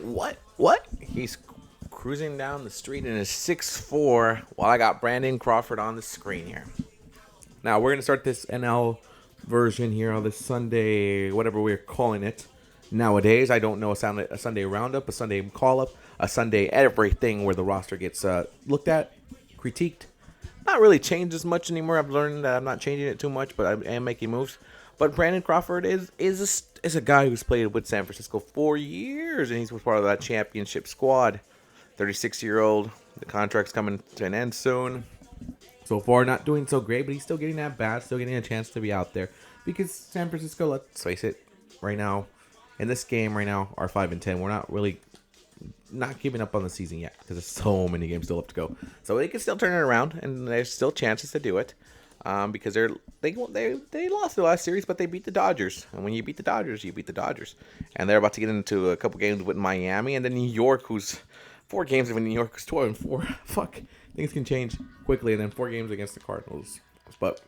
What? He's cruising down the street in his 6'4", while I got Brandon Crawford on the screen here. Now we're gonna start this NL version here on this Sunday, whatever we're calling it. Nowadays, I don't know a Sunday roundup, a Sunday call up, a Sunday everything where the roster gets looked at, critiqued. Not really changed as much anymore. I've learned that I'm not changing it too much, but I am making moves. But Brandon Crawford is a guy who's played with San Francisco 4 years, and he's part of that championship squad. 36-year-old. The contract's coming to an end soon. So far, not doing so great, but he's still getting that bat, still getting a chance to be out there. Because San Francisco, let's face it, right now, in this game right now, are 5-10. We're not giving up on the season yet because there's so many games still left to go. So they can still turn it around, and there's still chances to do it. Because they lost the last series, but they beat the Dodgers. And when you beat the Dodgers, you beat the Dodgers. And they're about to get into a couple games with Miami, and then New York, who's 4 games when New York is 12-4. Fuck, things can change quickly. And then 4 games against the Cardinals. But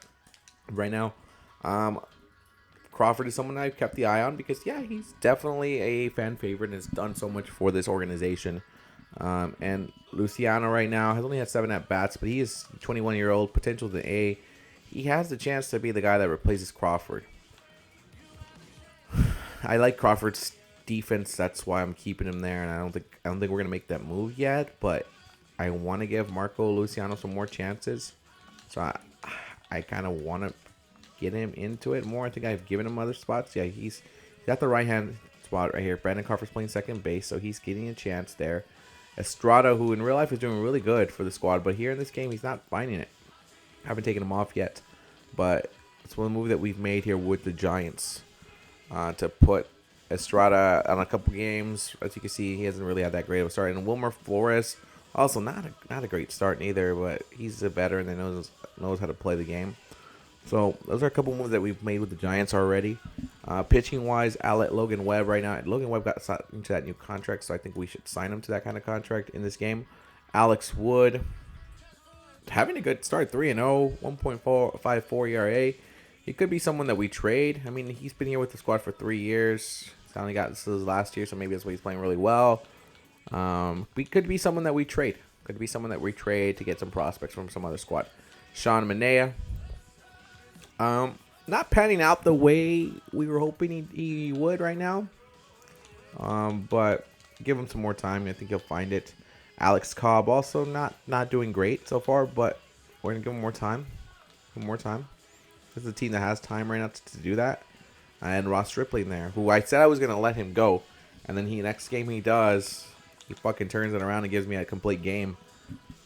right now, Crawford is someone I've kept the eye on because he's definitely a fan favorite and has done so much for this organization. And Luciano right now has only had 7 at bats, but he is 21-year-old, potential to A. He has the chance to be the guy that replaces Crawford. I like Crawford's defense, that's why I'm keeping him there, and I don't think we're gonna make that move yet. But I want to give Marco Luciano some more chances, so I kind of want to get him into it more. I think I've given him other spots. Yeah, he's got the right hand spot right here. Brandon Crawford's playing second base, so he's getting a chance there. Estrada, who in real life is doing really good for the squad, but here in this game, he's not finding it. Haven't taken him off yet, but it's one move that we've made here with the Giants to put Estrada on a couple games. As you can see, he hasn't really had that great of a start. And Wilmer Flores, also not a great start either, but he's a veteran that knows how to play the game. So those are a couple moves that we've made with the Giants already. Pitching wise, I'll let Logan Webb right now. Logan Webb got into that new contract, so I think we should sign him to that kind of contract in this game. Alex Wood, having a good start, 3-0, 1.54 ERA. He could be someone that we trade. I mean, he's been here with the squad for 3 years. He's only got this is last year, so maybe that's why he's playing really well. We could be someone that we trade. Could be someone that we trade to get some prospects from some other squad. Sean Manaea. Not panning out the way we were hoping he would right now. But give him some more time. I think he'll find it. Alex Cobb also not doing great so far, but we're gonna give him more time. This is a team that has time right now to do that. And Ross Stripling there, who I said I was gonna let him go, and then next game he does, he fucking turns it around and gives me a complete game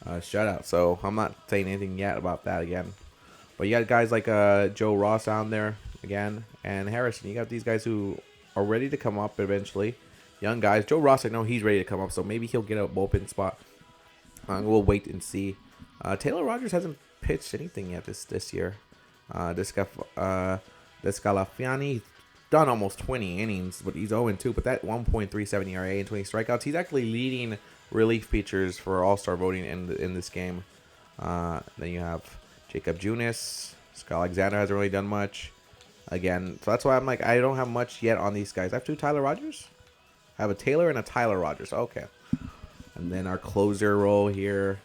shutout. So I'm not saying anything yet about that again. But you got guys like Joe Ross down there again, and Harrison. You got these guys who are ready to come up eventually. Young guys. Joe Ross, I know he's ready to come up, so maybe he'll get a bullpen spot. We'll wait and see. Taylor Rogers hasn't pitched anything yet this year. Descalafiani done almost 20 innings, but he's 0-2. But that 1.37 ERA and 20 strikeouts, he's actually leading relief pitchers for All-Star voting in this game. Then you have Jacob Junis. Scott Alexander hasn't really done much. Again, so that's why I'm like, I don't have much yet on these guys. I have 2 Tyler Rogers. I have a Taylor and a Tyler Rogers. Okay. And then our closer role here.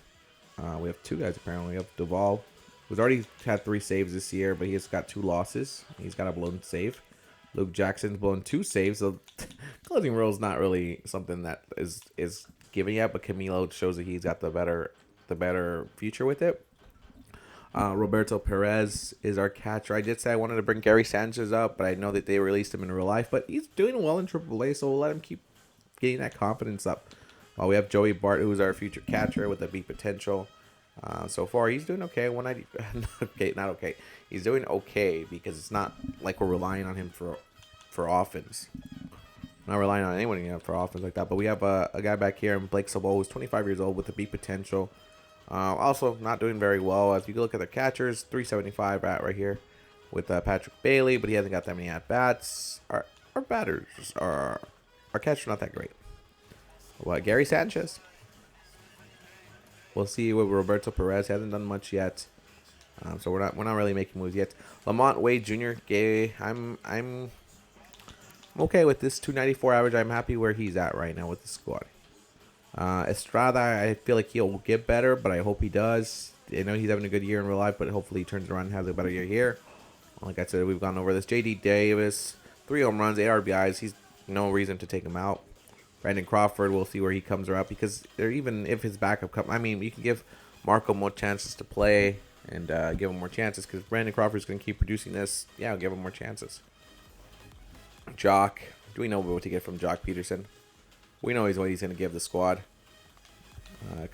We have 2 guys apparently. We have Duvall, who's already had 3 saves this year, but he's got 2 losses. He's got a blown save. Luke Jackson's blown 2 saves. So closing role is not really something that is given yet, but Camilo shows that he's got the better future with it. Roberto Perez is our catcher. I did say I wanted to bring Gary Sanchez up, but I know that they released him in real life. But he's doing well in AAA, so we'll let him keep getting that confidence up. We have Joey Bart, who's our future catcher with a big potential. So far, he's doing okay. 190, okay, not okay. He's doing okay because it's not like we're relying on him for offense. Not relying on anyone for offense like that. But we have a guy back here, Blake Sabol, who's 25 years old with a big potential. Also not doing very well. If you look at the catchers, 375 right here with Patrick Bailey, but he hasn't got that many at bats. Our batters are our catchers not that great. What, Gary Sanchez? We'll see with Roberto Perez. He hasn't done much yet, so we're not really making moves yet. Lamont Wade Jr. I'm I'm okay with this 294 average. I'm happy where he's at right now with the squad. Estrada, I feel like he'll get better, but I hope he does. I know he's having a good year in real life, but hopefully he turns around and has a better year here. Like I said, we've gone over this. J.D. Davis, 3 home runs, 8 RBIs. He's no reason to take him out. Brandon Crawford, we'll see where he comes around because even if his backup comes, I mean, you can give Marco more chances to play and give him more chances because Brandon Crawford's going to keep producing this. Yeah, I'll give him more chances. Jock, do we know what to get from Jock Peterson? We know what he's going to give the squad.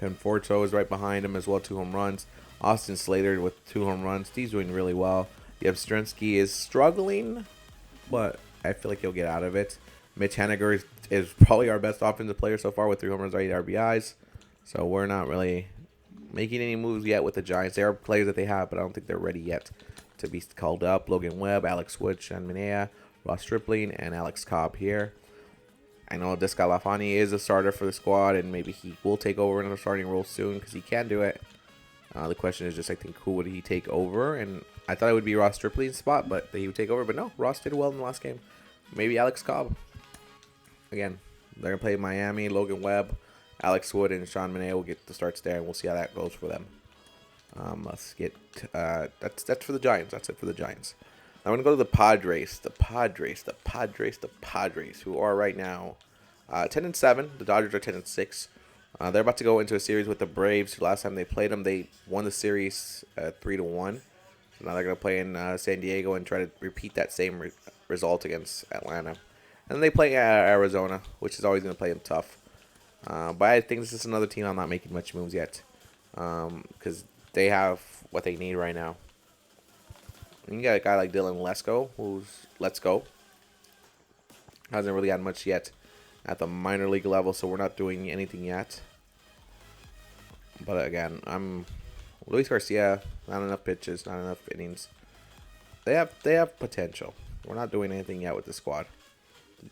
Conforto is right behind him as well, 2 home runs. Austin Slater with 2 home runs. He's doing really well. Yevstrensky is struggling, but I feel like he'll get out of it. Mitch Haniger is probably our best offensive player so far with 3 home runs, 8 RBIs. So we're not really making any moves yet with the Giants. There are players that they have, but I don't think they're ready yet to be called up. Logan Webb, Alex Wood, Sean Manaea, Ross Stripling, and Alex Cobb here. I know Descalafani is a starter for the squad, and maybe he will take over in a starting role soon because he can do it. The question is just, I think, who would he take over? And I thought it would be Ross Stripling's spot, but that he would take over. But no, Ross did well in the last game. Maybe Alex Cobb. Again, they're going to play Miami, Logan Webb, Alex Wood, and Sean Manaea will get the starts there, and we'll see how that goes for them. Let's get that's for the Giants. That's it for the Giants. I'm going to go to the Padres. The Padres, who are right now 10-7. The Dodgers are 10-6. They're about to go into a series with the Braves. Last time they played them, they won the series 3-1. So now they're going to play in San Diego and try to repeat that same result against Atlanta. And then they play Arizona, which is always going to play them tough. But I think this is another team I'm not making much moves yet because they have what they need right now. And you got a guy like Dylan Lesko, who's hasn't really had much yet at the minor league level, so we're not doing anything yet. But again, Luis Garcia, not enough pitches, not enough innings. They have potential. We're not doing anything yet with the squad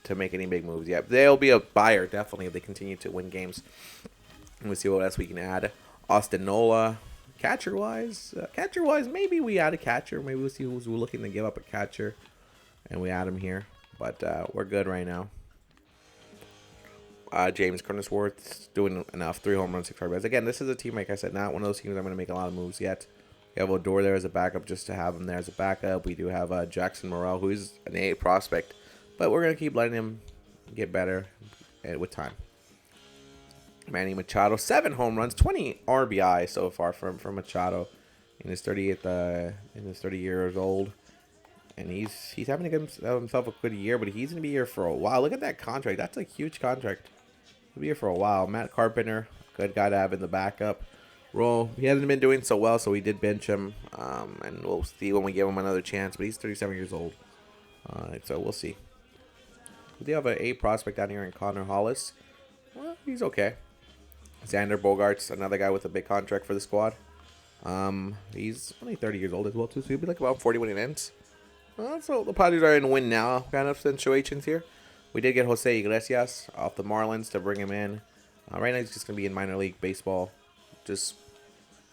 to make any big moves yet. They'll be a buyer definitely if they continue to win games. And we'll see what else we can add. Austin Nola. Catcher-wise, maybe we add a catcher. Maybe we'll see who's looking to give up a catcher, and we add him here. But we're good right now. James Cronenworth's doing enough. 3 home runs, 6 RBIs. Again, this is a team, like I said, not one of those teams I'm going to make a lot of moves yet. We have Odor there as a backup just to have him there as a backup. We do have Jackson Morrell, who is an A prospect, but we're going to keep letting him get better with time. Manny Machado, 7 home runs, 20 RBI so far from Machado in his 30 years old, and he's having himself a good year. But he's gonna be here for a while. Look at that contract; that's a huge contract. He'll be here for a while. Matt Carpenter, good guy to have in the backup role. He hasn't been doing so well, so we did bench him, and we'll see when we give him another chance. But he's 37 years old, so we'll see. We do have an A prospect down here in Connor Hollis. Well, he's okay. Xander Bogaerts, another guy with a big contract for the squad. He's only 30 years old as well, too, so he'll be like about 40 when it ends. So the Padres are in win now kind of situations here. We did get Jose Iglesias off the Marlins to bring him in. Right now he's just going to be in minor league baseball. Just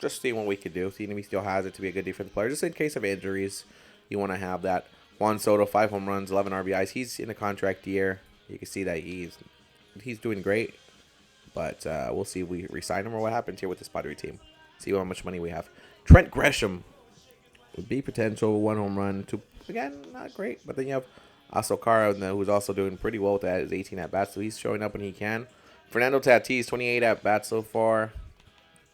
seeing what we could do. Seeing if he still has it to be a good defensive player. Just in case of injuries, you want to have that. Juan Soto, 5 home runs, 11 RBIs. He's in a contract year. You can see that he's doing great. But we'll see if we re-sign him or what happens here with this Padre team. See how much money we have. Trent Gresham would be potential 1 home run. 2, again, not great. But then you have Asokara, who's also doing pretty well with that. His 18 at-bats, so he's showing up when he can. Fernando Tatis, 28 at-bats so far.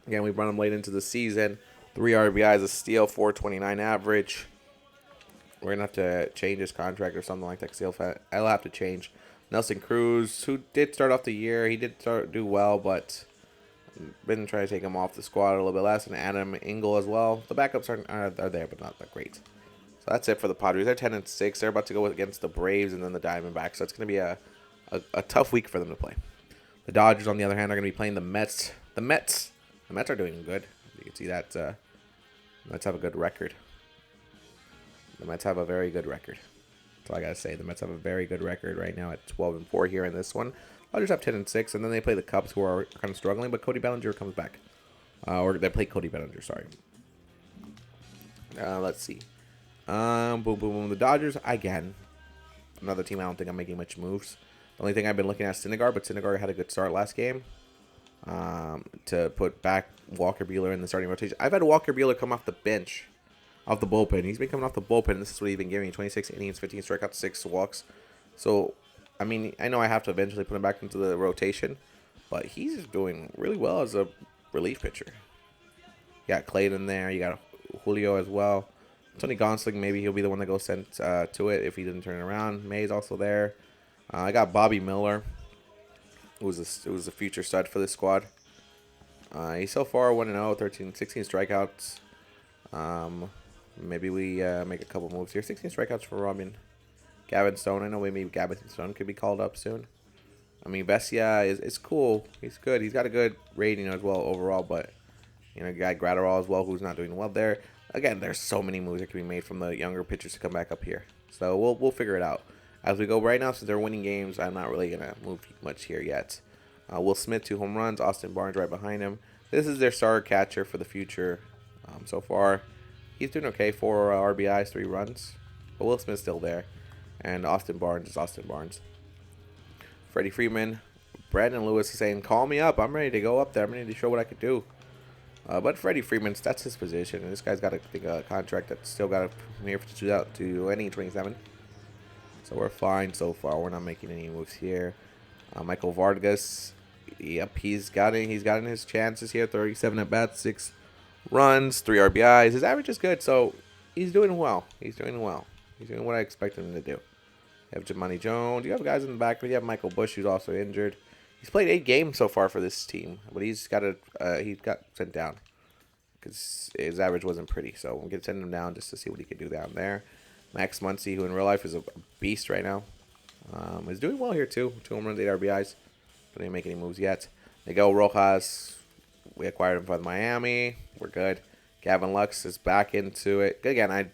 Again, we brought him late into the season. 3 RBIs, a steal, 4.29 average. We're going to have to change his contract or something like that because I'll have to change. Nelson Cruz, who did start off the year, he did do well, but been trying to take him off the squad a little bit less. And Adam Engel as well. The backups are there, but not that great. So that's it for the Padres. They're 10-6. They're about to go against the Braves and then the Diamondbacks. So it's going to be a tough week for them to play. The Dodgers, on the other hand, are going to be playing the Mets. The Mets are doing good. You can see that the Mets have a good record. The Mets have a very good record. That's all I gotta say. The Mets have a very good record right now at 12-4 here in this one. Dodgers have 10-6, and then they play the Cubs, who are kind of struggling. But Cody Bellinger comes back, or they play Cody Bellinger. Sorry. Let's see. Boom, boom, boom. The Dodgers again. another team I don't think I'm making much moves. The only thing I've been looking at is Syndergaard, but Syndergaard had a good start last game. To put back Walker Buehler in the starting rotation. I've had Walker Buehler come off the bench, off the bullpen. He's been coming off the bullpen. This is what he's been giving me: 26 innings, 15 strikeouts, 6 walks. So, I mean, I know I have to eventually put him back into the rotation, but he's doing really well as a relief pitcher. You got Clayton there. You got Julio as well. Tony Gonsolin, maybe he'll be the one that goes sent to it if he didn't turn it around. May's also there. I got Bobby Miller, who's a future stud for this squad. He's so far 1-0, 16 strikeouts. Maybe we make a couple moves here. 16 strikeouts for Robin. Gavin Stone. I know maybe Gavin Stone could be called up soon. I mean, Vesia is cool. He's good. He's got a good rating as well overall, but you know, guy Gratterall as well, who's not doing well there. Again, there's so many moves that can be made from the younger pitchers to come back up here. So we'll figure it out as we go. Right now, since they're winning games, I'm not really gonna move much here yet. Will Smith 2 home runs. Austin Barnes right behind him. This is their star catcher for the future. So far, he's doing okay. 4 RBIs, 3 runs. But Will Smith's still there. And Austin Barnes is Austin Barnes. Freddie Freeman. Brandon Lewis is saying, call me up. I'm ready to go up there. I'm ready to show what I could do. But Freddie Freeman, that's his position. And this guy's got a contract that's still got to here to 2027. So we're fine so far. We're not making any moves here. Michael Vargas. Yep, he's gotten his chances here. 37 at bats, 6 runs, 3 RBIs. His average is good, so he's doing well. He's doing what I expected him to do. You have Jamani Jones. You have guys in the back, but you have Michael Bush, who's also injured. He's played 8 games so far for this team, but he got sent down because his average wasn't pretty. So we're gonna send him down just to see what he can do down there. Max Muncy, who in real life is a beast right now, is doing well here too. 2 home runs, 8 RBIs. Didn't make any moves yet. Miguel Rojas, we acquired him from Miami. We're good. Gavin Lux is back into it. Again, I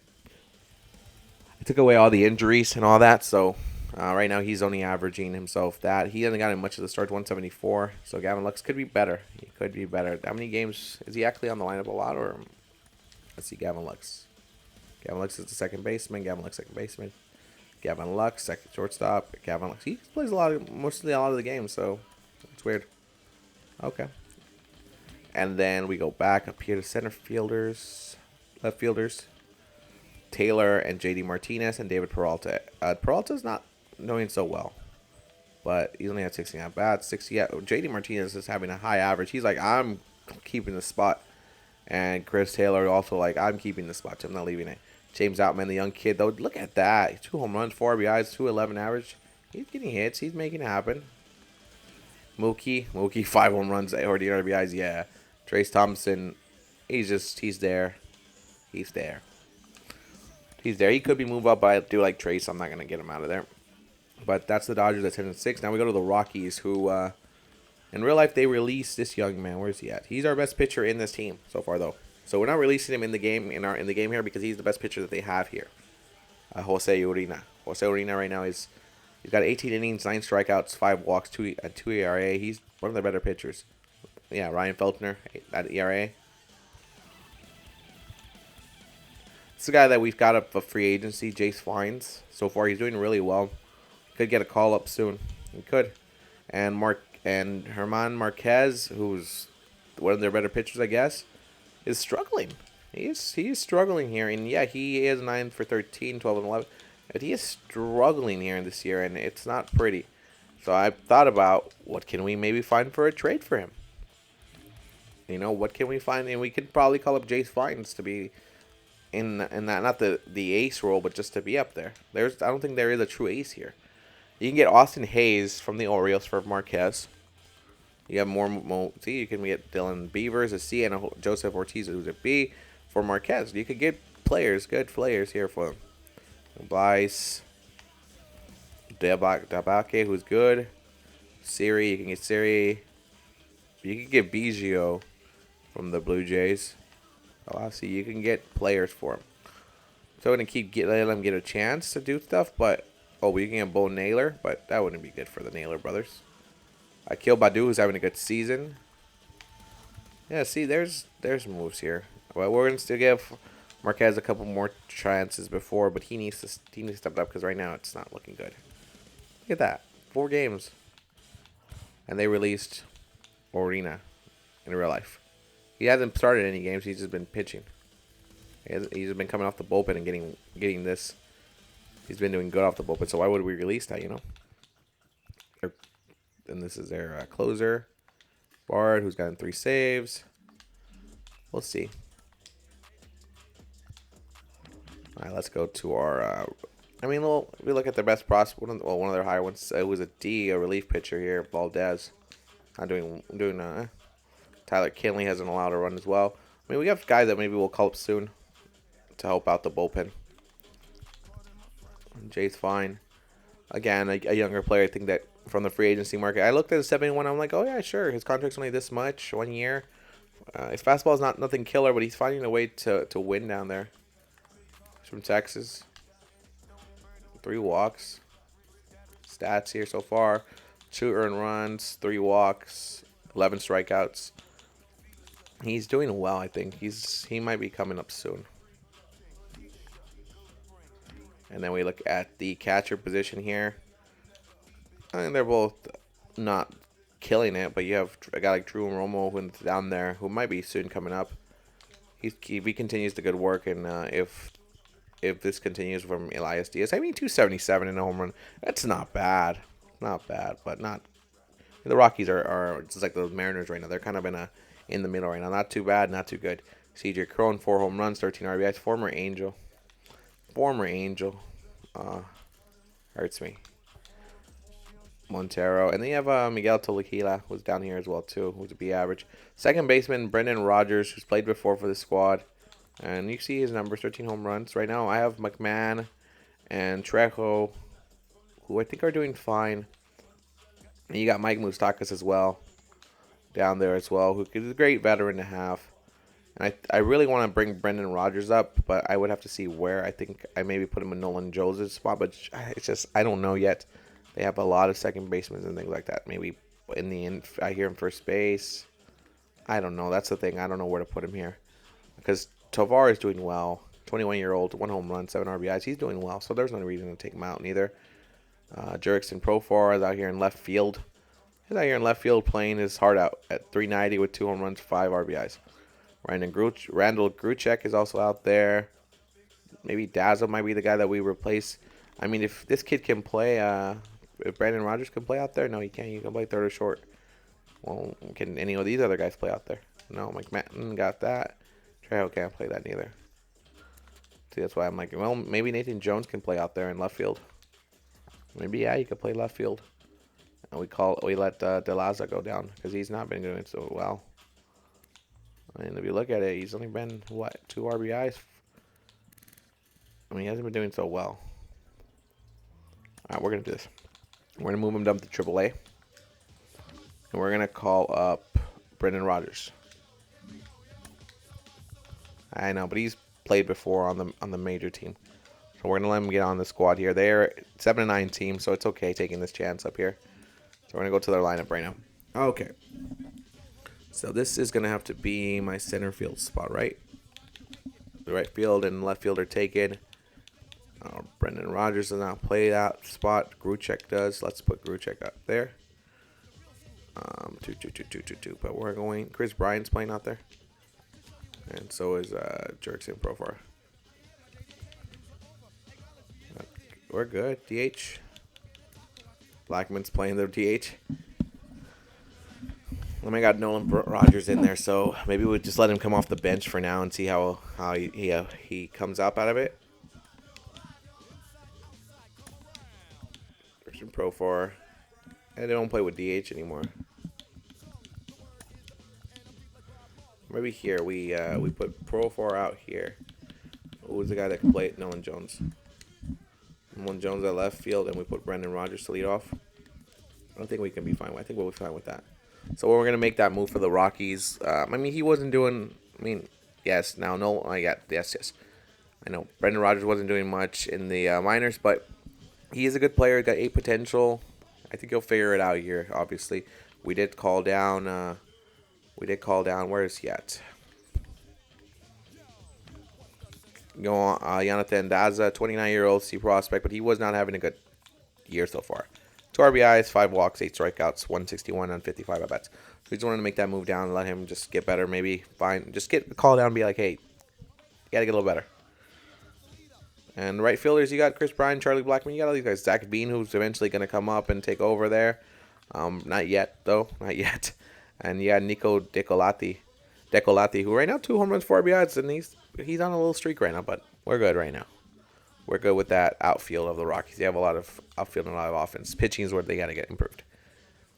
took away all the injuries and all that, so right now he's only averaging himself that. He hasn't gotten much of the starts, 174. So Gavin Lux could be better. He could be better. How many games is he actually on the lineup a lot? Or let's see, Gavin Lux. Gavin Lux is the second baseman. Gavin Lux, second baseman. Gavin Lux, second shortstop. Gavin Lux. He plays mostly a lot of the games, so it's weird. Okay. And then we go back up here to center fielders, left fielders. Taylor and JD Martinez and David Peralta. Peralta's not doing so well, but he's only had 16 at bats. 60. JD Martinez is having a high average. He's like, I'm keeping the spot. And Chris Taylor also like, I'm keeping the spot. So I'm not leaving it. James Outman, the young kid, though, look at that. 2 home runs, 4 RBIs, 211 average. He's getting hits. He's making it happen. Mookie, 5 home runs, 8 RBIs. Yeah. Trace Thompson, he's there. He's there. He could be moved up, but I do like Trace. I'm not going to get him out of there. But that's the Dodgers at 10-6. Now we go to the Rockies, who, in real life, they released this young man. Where's he at? He's our best pitcher in this team so far, though. So we're not releasing him in the game in the game here because he's the best pitcher that they have here. Jose Urena. Jose Urena right now he's got 18 innings, 9 strikeouts, 5 walks, 2 ERA. He's one of the better pitchers. Yeah, Ryan Feltner, that ERA. It's the guy that we've got up for free agency, Jace Fines. So far, he's doing really well. Could get a call up soon. He could. And Herman Marquez, who's one of their better pitchers, I guess, is struggling. He is struggling here. And yeah, he is 9 for 13, 12 and 11. But he is struggling here in this year, and it's not pretty. So I thought about what can we maybe find for a trade for him. You know, what can we find? And we could probably call up Jace Fines to be in that, not the ace role, but just to be up there. I don't think there is a true ace here. You can get Austin Hayes from the Orioles for Marquez. You have more C. You can get Dylan Beavers a C and Joseph Ortiz who's a B for Marquez. You could get good players here for him. Blyce, Dabake, who's good. Siri, you can get Siri. You can get Biggio from the Blue Jays. Oh, I see. You can get players for him. So I'm going to letting them get a chance to do stuff. But, we can get Bo Naylor. But that wouldn't be good for the Naylor brothers. Akil Badu, who's having a good season. Yeah, see, there's moves here. Well, we're going to still give Marquez a couple more chances before, but he needs to step up because right now it's not looking good. Look at that, 4 games, and they released Orina in real life. He hasn't started any games. He's just been pitching. He's been coming off the bullpen and getting this. He's been doing good off the bullpen. So why would we release that? And this is their closer, Bard, who's gotten 3 saves. We'll see. All right, let's go to our. We look at their best prospect. One of their higher ones. It was a relief pitcher here, Valdez. Not doing. Tyler Kinley hasn't allowed a run as well. We have guys that maybe we'll call up soon to help out the bullpen. Jay's fine. Again, a younger player. I think that from the free agency market. I looked at his 71. I'm like, oh yeah, sure. His contract's only this much, 1 year. His fastball is nothing killer, but he's finding a way to win down there. He's from Texas. 3 walks. Stats here so far: 2 earned runs, 3 walks, 11 strikeouts. He's doing well. I think he might be coming up soon. And then we look at the catcher position here. And they're both not killing it, but you have a guy like Drew Romo who's down there who might be soon coming up. He continues the good work, and if this continues from Elias Diaz, 277 in a home run. That's not bad. Not bad, but not. The Rockies are just like the Mariners right now. They're kind of in the middle right now. Not too bad, not too good. CJ Cron, 4 home runs, 13 RBIs. Former Angel. Hurts me. Montero. And then you have Miguel Tolaquila, who's down here as well, too, who's a B average. Second baseman, Brendan Rodgers, who's played before for the squad. And you see his numbers, 13 home runs. Right now, I have McMahon and Trejo, who I think are doing fine. And you got Mike Moustakas as well, down there as well, who is a great veteran to have. And I really want to bring Brendan Rodgers up, but I would have to see where. I think I maybe put him in Nolan Jones' spot, but it's just, I don't know yet. They have a lot of second basemen and things like that. Maybe in the end, I hear him first base. I don't know. That's the thing. I don't know where to put him here. Because Tovar is doing well. 21-year-old, 1 home run, 7 RBIs. He's doing well, so there's no reason to take him out neither. Jurickson Profar is out here in left field. He's out here in left field playing his heart out at 390 with 2 home runs, 5 RBIs. Randall Gruchek is also out there. Maybe Dazzle might be the guy that we replace. If this kid can play, if Brandon Rodgers can play out there, no, he can't. He can play third or short. Well, can any of these other guys play out there? No, McMahon got that. Trejo can't play that neither. See, that's why I'm like, well, maybe Nathan Jones can play out there in left field. Maybe, yeah, he could play left field. And we let DeLaza go down because he's not been doing so well. And if you look at it, he's only been, 2 RBIs? He hasn't been doing so well. All right, we're going to do this. We're going to move him down to AAA. And we're going to call up Brendan Rodgers. I know, but he's played before on the major team. So we're going to let him get on the squad here. They're 7-9 team, so it's okay taking this chance up here. So we're going to go to their lineup right now. Okay. So this is going to have to be my center field spot, right? The right field and left field are taken. Brendan Rodgers does not play that spot. Gruchek does. Let's put Gruchek up there. 2. But we're going. Chris Bryant's playing out there. And so is Jurickson Profar. We're good. DH. Blackman's playing their DH. I got Nolan Rodgers in there, so maybe we'll just let him come off the bench for now and see how he comes up out of it. Christian Profar. And they don't play with DH anymore. Maybe here we put Profar out here. Who's the guy that can play it? Nolan Jones. Nolan Jones at left field, and we put Brendan Rodgers to lead off. I don't think we can be fine. I think we'll be fine with that. So we're gonna make that move for the Rockies. He wasn't doing. Yes. Now, no. Yes. I know Brendan Rodgers wasn't doing much in the minors, but he is a good player. Got 8 potential. I think he'll figure it out here. Obviously, we did call down. Where is he at? Go on, Jonathan Daza, 29-year-old C prospect, but he was not having a good year so far. 2 RBIs, 5 walks, 8 strikeouts, 161 on 55 at bats. So we just wanted to make that move down and let him just get better. Maybe just get the call down and be like, hey, you gotta get a little better. And right fielders, you got Chris Bryant, Charlie Blackmon. You got all these guys. Zach Bean, who's eventually going to come up and take over there. Not yet, though. Not yet. And you got Nico Decolati, who right now 2 home runs, 4 RBIs, and he's on a little streak right now. But we're good right now. We're good with that outfield of the Rockies. They have a lot of outfield and a lot of offense. Pitching is where they got to get improved.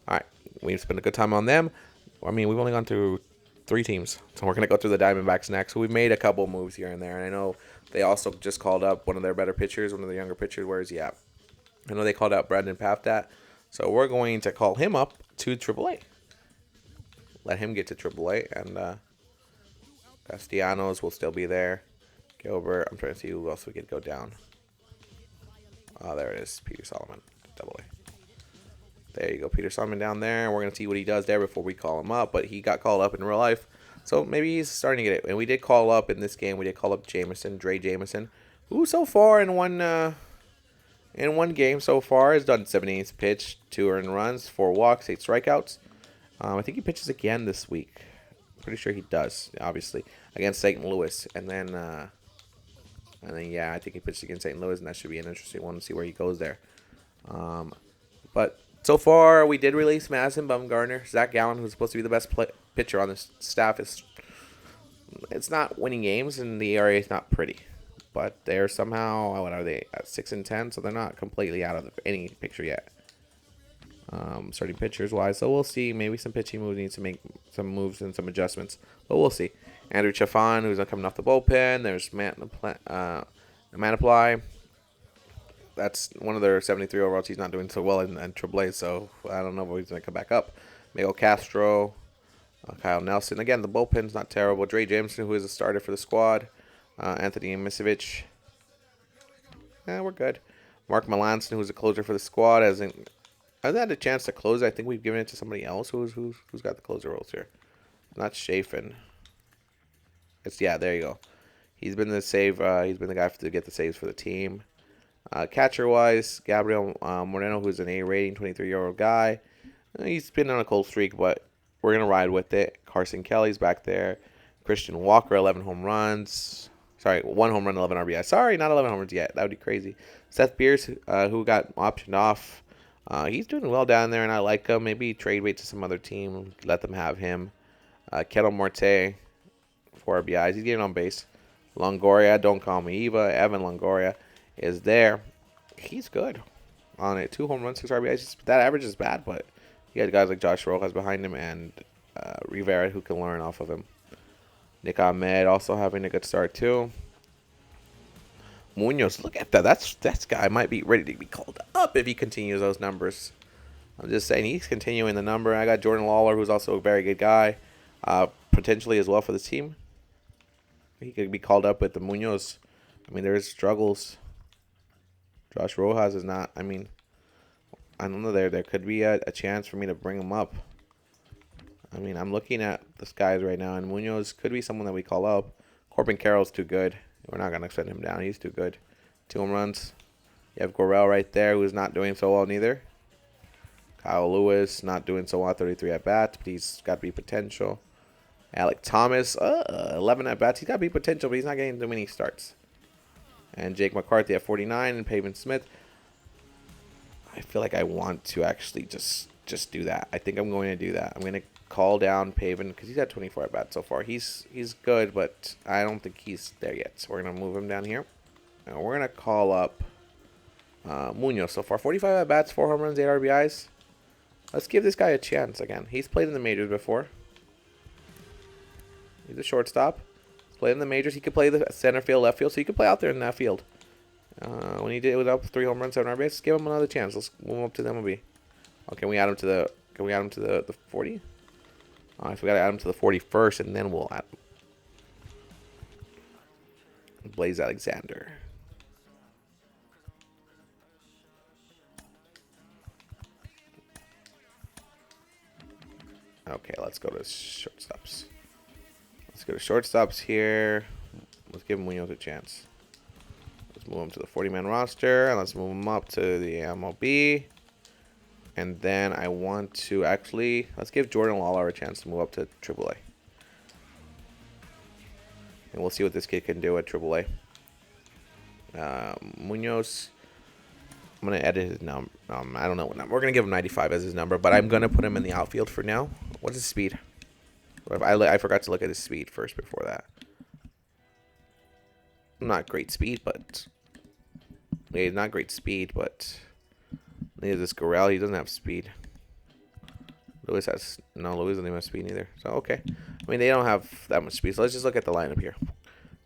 All right, we've spent a good time on them. I mean, we've only gone through 3 teams, so we're going to go through the Diamondbacks next. So we've made a couple moves here and there, and I know they also just called up one of their better pitchers, one of the younger pitchers. Where is he at? I know they called out Brandon Paftat, so we're going to call him up to AAA. Let him get to AAA, and Castellanos will still be there. Gilbert, I'm trying to see who else we could go down. Oh, there it is, Peter Solomon, AA. There you go, Peter Solomon down there. We're going to see what he does there before we call him up, but he got called up in real life. So maybe he's starting to get it. And we did call up in this game. We did call up Dre Jameson, who so far in one game so far has done 7 innings pitched, 2 earned runs, 4 walks, 8 strikeouts. I think he pitches again this week. Pretty sure he does, obviously, against St. Louis. And then yeah, I think he pitched against St. Louis, and that should be an interesting one to see where he goes there. But so far, we did release Madison Bumgarner. Zach Gallen, who's supposed to be the best pitcher on this staff, it's not winning games, and the ERA is not pretty. But they're somehow, what are they, at 6-10? So they're not completely out of any picture yet. Starting pitchers-wise. So we'll see. Maybe some pitching moves need to make some moves and some adjustments. But we'll see. Andrew Chafin, who's coming off the bullpen. There's Manaply. That's one of their 73 overalls. He's not doing so well in AAA, so I don't know if he's going to come back up. Miguel Castro, Kyle Nelson. Again, the bullpen's not terrible. Dre Jameson, who is a starter for the squad. Anthony Misevich. Yeah, we're good. Mark Melanson, who's a closer for the squad, hasn't had a chance to close. I think we've given it to somebody else who's got the closer roles here. Not Chafin. There you go. He's been the save. He's been the guy to get the saves for the team. Catcher-wise, Gabriel Moreno, who's an A rating, 23-year-old guy. He's been on a cold streak, but we're going to ride with it. Carson Kelly's back there. Christian Walker, 11 home runs. Sorry, 1 home run, 11 RBI. Sorry, not 11 home runs yet. That would be crazy. Seth Pierce, who got optioned off. He's doing well down there, and I like him. Maybe trade weight to some other team. Let them have him. Kettle Marte, 4 RBIs. He's getting on base. Longoria, don't call me Eva. Evan Longoria is there. He's good on it. 2 home runs, 6 RBIs. That average is bad, but you got guys like Josh Rojas behind him and Rivera who can learn off of him. Nick Ahmed also having a good start too. Munoz, look at that. That guy might be ready to be called up if he continues those numbers. I'm just saying he's continuing the number. I got Jordan Lawler, who's also a very good guy, potentially as well for the team. He could be called up with the Munoz. I mean, there's struggles. Josh Rojas is not. I mean, I don't know. There could be a chance for me to bring him up. I mean, I'm looking at the skies right now, and Munoz could be someone that we call up. Corbin Carroll's too good. We're not going to send him down. He's too good. 2 home runs. You have Gorell right there, who's not doing so well neither. Kyle Lewis, not doing so well, 33 at-bats, but he's got to be potential. Alec Thomas, 11 at-bats. He's got to be potential, but he's not getting too many starts. And Jake McCarthy at 49, and Pavin Smith. I feel like I want to actually just do that. I think I'm going to do that. I'm going to call down Pavin because he's had 24 at-bats so far. He's good, but I don't think he's there yet. So we're going to move him down here. And we're going to call up Munoz so far. 45 at-bats, 4 home runs, 8 RBIs. Let's give this guy a chance again. He's played in the majors before. He's a shortstop. He's played in the majors. He could play the center field, left field, so he could play out there in that field. When he did it without 3 home runs, 7 RBIs, let's give him another chance. Let's move him up to the MLB. Oh, can we add him to the 40? If we got to add him to the 41st, and then we'll add him. Blaze Alexander. Okay, let's go to shortstops. Let's go to shortstops here. Let's give Munoz a chance. Let's move him to the 40-man roster, and let's move him up to the MLB. And then I want to actually, let's give Jordan Lawlar a chance to move up to AAA. And we'll see what this kid can do at AAA. Munoz, I'm going to edit his number. I don't know what number. We're going to give him 95 as his number, but I'm going to put him in the outfield for now. What's his speed? I forgot to look at his speed first before that. Not great speed, but... He's not great speed, but... Neither this Gurriel. He doesn't have speed. Lewis has... No, Lewis doesn't even have speed either. So, okay. I mean, they don't have that much speed. So, let's just look at the lineup here.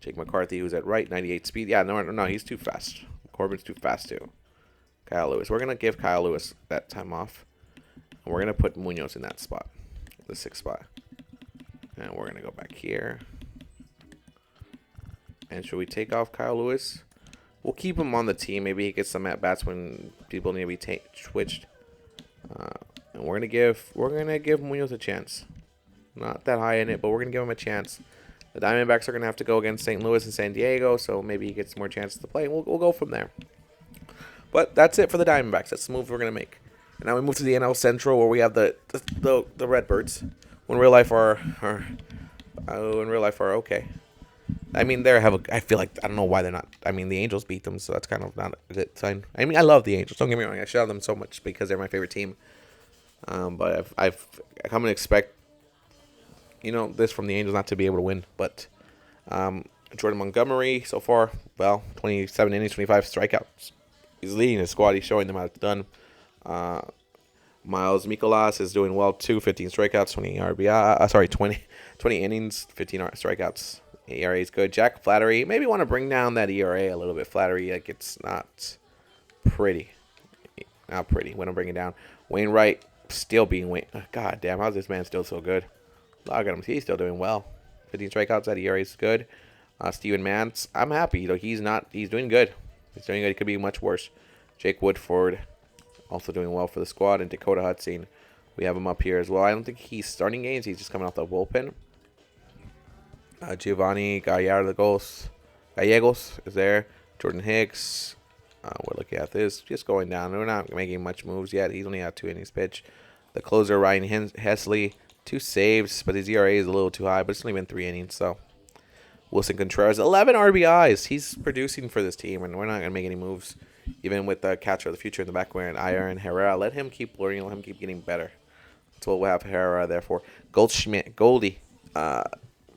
Jake McCarthy, who's at right, 98 speed. Yeah, no, he's too fast. Corbin's too fast, too. Kyle Lewis. We're going to give Kyle Lewis that time off. And we're going to put Munoz in that spot. The 6th spot. And we're going to go back here. And should we take off Kyle Lewis? We'll keep him on the team. Maybe he gets some at-bats when people need to be switched. And we're gonna give Munoz a chance. Not that high in it, but we're gonna give him a chance. The Diamondbacks are gonna have to go against St. Louis and San Diego, so maybe he gets more chances to play. We'll go from there. But that's it for the Diamondbacks. That's the move we're gonna make. And now we move to the NL Central, where we have the Redbirds. When real life are okay. I mean, I feel like, I don't know why they're not. I mean, the Angels beat them, so that's kind of not a good sign. I mean, I love the Angels. Don't get me wrong. I shout them so much because they're my favorite team. But I've come to expect, this from the Angels not to be able to win. But Jordan Montgomery, so far, 27 innings, 25 strikeouts. He's leading his squad. He's showing them how it's done. Miles Mikolas is doing well, too. 15 strikeouts, 20 RBI. 20 innings, 15 strikeouts. ERA is good. Jack Flaherty, maybe want to bring down that ERA a little bit. Flaherty, like, it's not pretty. Not pretty when I bring it down. Wainwright, still being God damn, how's this man still so good? Look at him. He's still doing well. 15 strikeouts. That ERA is good. Steven Mance, I'm happy. He's doing good. He's doing good. It could be much worse. Jake Woodford, also doing well for the squad. And Dakota Hudson, we have him up here as well. I don't think he's starting games. He's just coming off the bullpen. Giovanni Gallegos is there. Jordan Hicks. We're looking at this. Just going down. We're not making much moves yet. He's only had 2 innings pitch. The closer, Ryan Hesley, 2 saves, but his ERA is a little too high, but it's only been 3 innings, so. Wilson Contreras, 11 RBIs. He's producing for this team, and we're not going to make any moves, even with the catcher of the future in the background, Iron Herrera. Let him keep learning. Let him keep getting better. That's what we'll have Herrera there for. Goldie,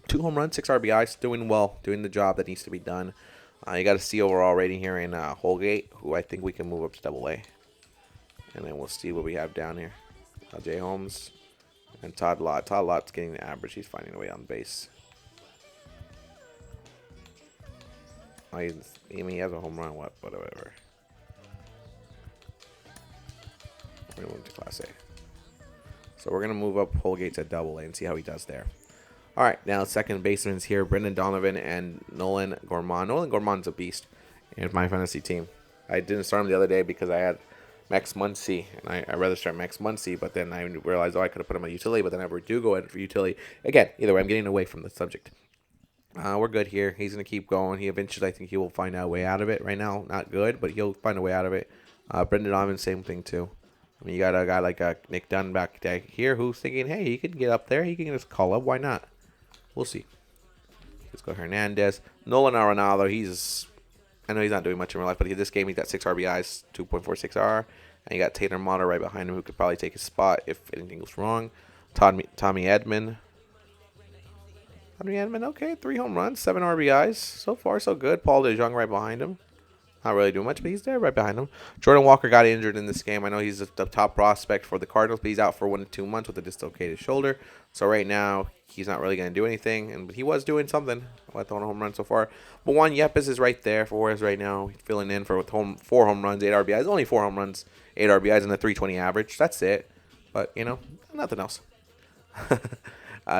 2 home runs, 6 RBIs, doing well, doing the job that needs to be done. You got a C overall rating here in Holgate, who I think we can move up to AA. And then we'll see what we have down here. Jay Holmes and Todd Lott. Todd Lott's getting the average. He's finding a way on base. He has a home run, whatever. We're going to move to Class A. So we're going to move up Holgate to AA and see how he does there. All right, now second baseman's here, Brendan Donovan and Nolan Gorman. Nolan Gorman's a beast in my fantasy team. I didn't start him the other day because I had Max Muncy, and I'd rather start Max Muncy, but then I realized, I could have put him on utility, but then I never do go in for utility. Again, either way, I'm getting away from the subject. We're good here. He's going to keep going. He eventually, I think he will find a way out of it. Right now, not good, but he'll find a way out of it. Brendan Donovan, same thing, too. I mean, you got a guy like Nick Dunn back here who's thinking, hey, he can get up there. He can get his call up. Why not? We'll see. Let's go Hernandez. Nolan Arenado, I know he's not doing much in real life, but this game he's got 6 RBIs, 2.46 R. And you got Taylor Motter right behind him who could probably take his spot if anything goes wrong. Tommy Edman. Okay, 3 home runs, 7 RBIs. So far, so good. Paul DeJong right behind him. Not really doing much, but he's there right behind him. Jordan Walker got injured in this game. I know he's the top prospect for the Cardinals, but he's out for 1 to 2 months with a dislocated shoulder. So right now, he's not really going to do anything. But he was doing something with the home run so far. But Juan Yepes is right there for us right now. He's filling in for 4 home runs, 8 RBIs. Only 4 home runs, 8 RBIs, and a 320 average. That's it. But, nothing else.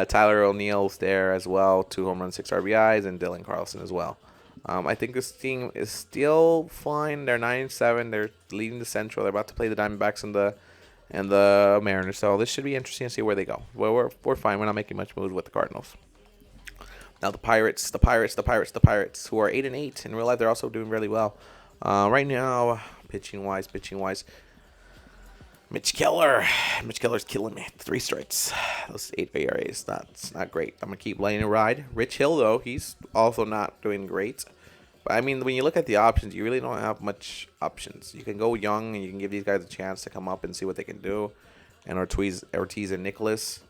Tyler O'Neill's there as well. 2 home runs, 6 RBIs, and Dylan Carlson as well. I think this team is still fine. They're 9-7. They're leading the Central. They're about to play the Diamondbacks and the Mariners. So this should be interesting to see where they go. Well, we're fine. We're not making much moves with the Cardinals. Now the Pirates, who are 8-8 in real life, they're also doing really well. Right now, pitching wise, Mitch Keller's killing me. 3 strikes. Those 8 ERAs, that's not great. I'm gonna keep letting it ride. Rich Hill though, he's also not doing great. But I mean, when you look at the options, you really don't have much options. You can go young and you can give these guys a chance to come up and see what they can do. And Ortiz and Nicholas.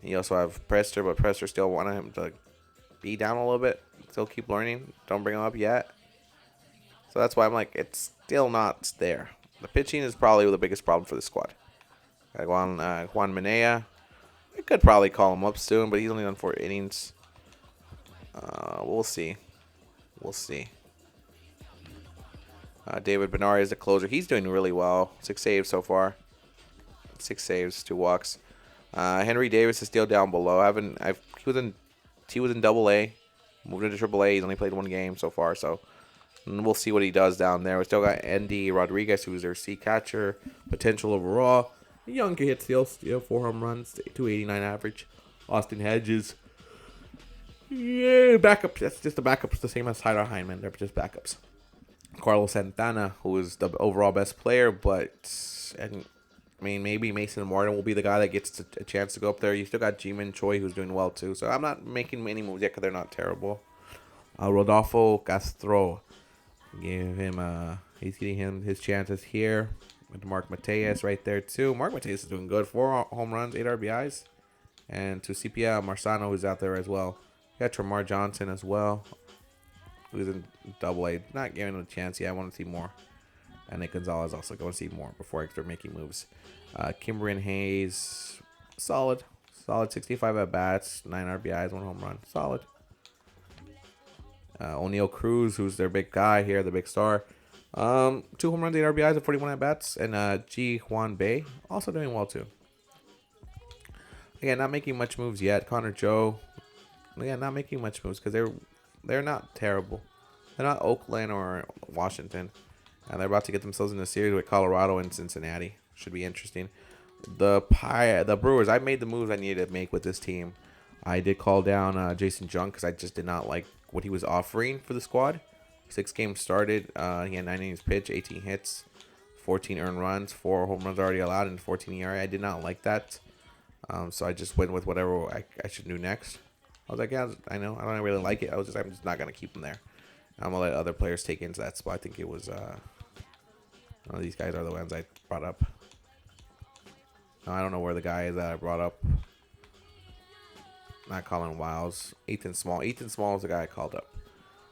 And you also have Prester, but Prester still wanted him to be down a little bit. Still keep learning. Don't bring him up yet. So that's why I'm like, it's still not there. The pitching is probably the biggest problem for the squad. Got Juan Minaya. I could probably call him up soon, but he's only done 4 innings. We'll see. David Benari is the closer. He's doing really well. 6 saves so far. 6 saves, 2 walks. Henry Davis is still down below. He was in Double A, moved into Triple A. He's only played 1 game so far, so we'll see what he does down there. We still got Andy Rodriguez, who's their C catcher, potential overall. A young kid, still 4 home runs, 289 average. Austin Hedges, yeah, backup. That's just the backups, the same as Tyler Heineman. They're just backups. Carlos Santana, who is the overall best player, maybe Mason Martin will be the guy that gets a chance to go up there. You still got Ji-Man Choi, who's doing well too. So I'm not making any moves yet because they're not terrible. Rodolfo Castro, he's getting his chances here. With Mark Mateus right there too. Mark Mateus is doing good. 4 home runs, 8 RBIs. And to Cipia Marzano, who's out there as well. You got Tremar Johnson as well, who's in Double A. Not giving him a chance yet. I want to see more. And Nick Gonzalez also going to see more before I start making moves. Kimbrel Hayes, solid 65 at bats, 9 RBIs, 1 home run, solid. O'Neal Cruz, who's their big guy here, the big star, 2 home runs, 8 RBIs, and 41 at bats. And Ji Hwan Bae also doing well too. Again, not making much moves yet. Connor Joe, again, not making much moves because they're not terrible. They're not Oakland or Washington. And they're about to get themselves in a series with Colorado and Cincinnati. Should be interesting. The Brewers, I made the moves I needed to make with this team. I did call down Jason Jung because I just did not like what he was offering for the squad. 6 games started. He had 9 innings pitched, 18 hits, 14 earned runs, 4 home runs already allowed, and 14 ERA. I did not like that. So I just went with whatever I should do next. I was like, yeah, I know. I don't really like it. I'm just not going to keep him there. I'm going to let other players take into that spot. I think it was... these guys are the ones I brought up. No, I don't know where the guy is that I brought up. Not Colin Wiles. Ethan Small. Ethan Small is the guy I called up.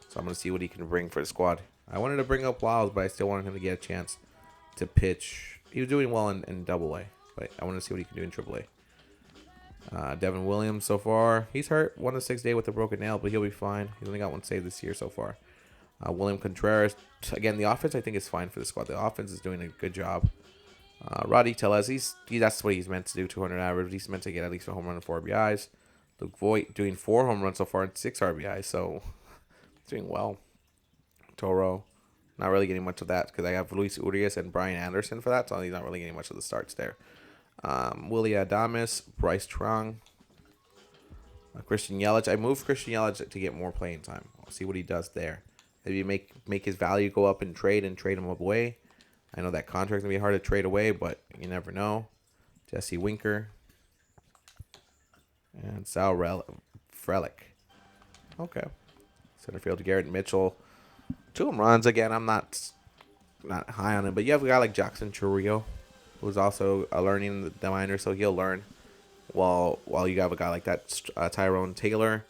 So I'm going to see what he can bring for the squad. I wanted to bring up Wiles, but I still wanted him to get a chance to pitch. He was doing well in Double A, but I want to see what he can do in Triple A. Devin Williams so far. He's hurt 1 to 6 day with a broken nail, but he'll be fine. He's only got 1 save this year so far. William Contreras. Again, the offense I think is fine for the squad. The offense is doing a good job. Roddy Tellez, that's what he's meant to do. 200 average. He's meant to get at least a home run and 4 RBIs. Luke Voigt doing 4 home runs so far and 6 RBIs. So doing well. Toro, not really getting much of that because I have Luis Urias and Brian Anderson for that. So he's not really getting much of the starts there. Willie Adames, Bryce Trung, Christian Yelich. I moved Christian Yelich to get more playing time. I'll see what he does there. Maybe make his value go up and trade him away. I know that contract's going to be hard to trade away, but you never know. Jesse Winker. And Sal Frelick. Okay. Center field, Garrett Mitchell. 2 home runs. Again, I'm not high on him, but you have a guy like Jackson Churrillo, who's also learning the minor, so he'll learn. While you have a guy like that, Tyrone Taylor.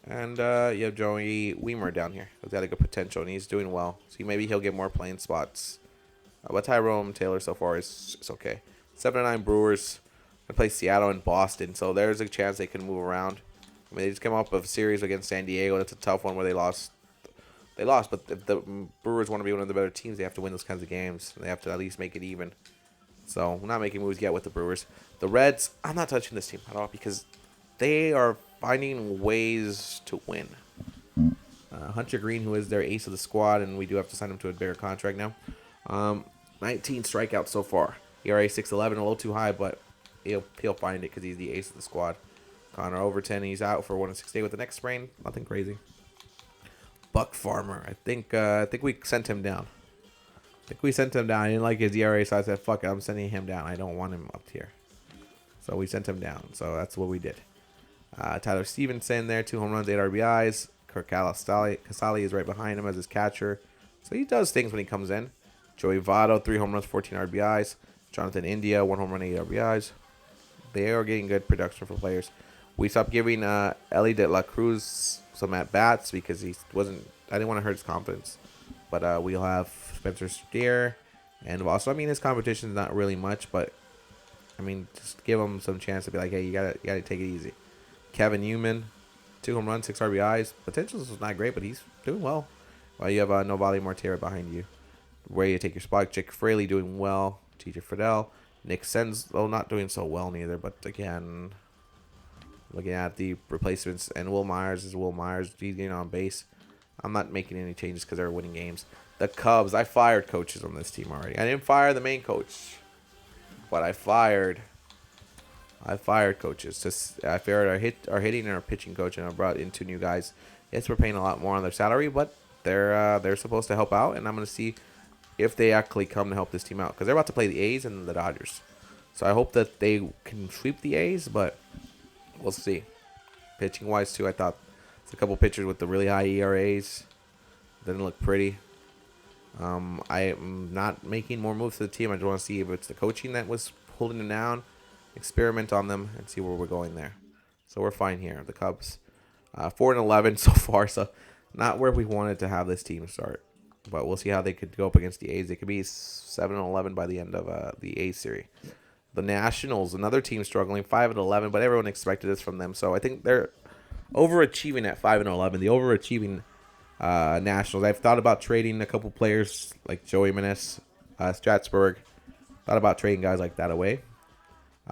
And you have Joey Weimer down here. He's got a good potential, and he's doing well. So maybe he'll get more playing spots. But Tyrone Taylor so far is okay. 7-9 Brewers. They play Seattle and Boston, so there's a chance they can move around. I mean, they just came up with a series against San Diego. That's a tough one where they lost. But if the Brewers want to be one of the better teams, they have to win those kinds of games. They have to at least make it even. So we're not making moves yet with the Brewers. The Reds, I'm not touching this team at all because they are finding ways to win. Hunter Green, who is their ace of the squad, and we do have to sign him to a bigger contract now. 19 strikeouts so far. ERA 6.11, a little too high, but he'll find it because he's the ace of the squad. Connor Overton, he's out for 168 with the neck sprain. Nothing crazy. Buck Farmer, I think we sent him down. I didn't like his ERA, so I said, fuck it, I'm sending him down. I don't want him up here. So we sent him down. So that's what we did. Tyler Stevenson there, 2 home runs, 8 RBIs. Kirk Casali is right behind him as his catcher. So he does things when he comes in. Joey Votto, 3 home runs, 14 RBIs. Jonathan India, 1 home run, 8 RBIs. They are getting good production for players. We stopped giving Ellie De La Cruz some at-bats because I didn't want to hurt his confidence. But we'll have Spencer Steer and also, I mean, his competition is not really much, but I mean, just give him some chance to be like, hey, you gotta take it easy. Kevin Newman, 2 home runs, 6 RBIs. Potential is not great, but he's doing well. While you have Novali Martira behind you. Where you take your spot. Jake Fraley doing well. TJ Friedel. Nick Senzel not doing so well neither, but again, looking at the replacements, and Will Myers is Will Myers. He's getting on base. I'm not making any changes because they're winning games. The Cubs, I fired coaches on this team already. I didn't fire the main coach, but I fired coaches. I fired our hitting and our pitching coach, and I brought in 2 new guys. Yes, we're paying a lot more on their salary, but they're supposed to help out, and I'm going to see if they actually come to help this team out because they're about to play the A's and the Dodgers. So I hope that they can sweep the A's, but we'll see. Pitching wise too, I thought it's a couple pitchers with the really high ERAs didn't look pretty. I am not making more moves to the team. I just want to see if it's the coaching that was holding them down. Experiment on them and see where we're going there. So we're fine here. The Cubs, 4-11 so far. So not where we wanted to have this team start. But we'll see how they could go up against the A's. They could be 7-11 by the end of the A's series. The Nationals, another team struggling, 5-11, but everyone expected this from them. So I think they're overachieving at 5-11. The overachieving Nationals. I've thought about trading a couple players like Joey Menes, Strasburg. Thought about trading guys like that away.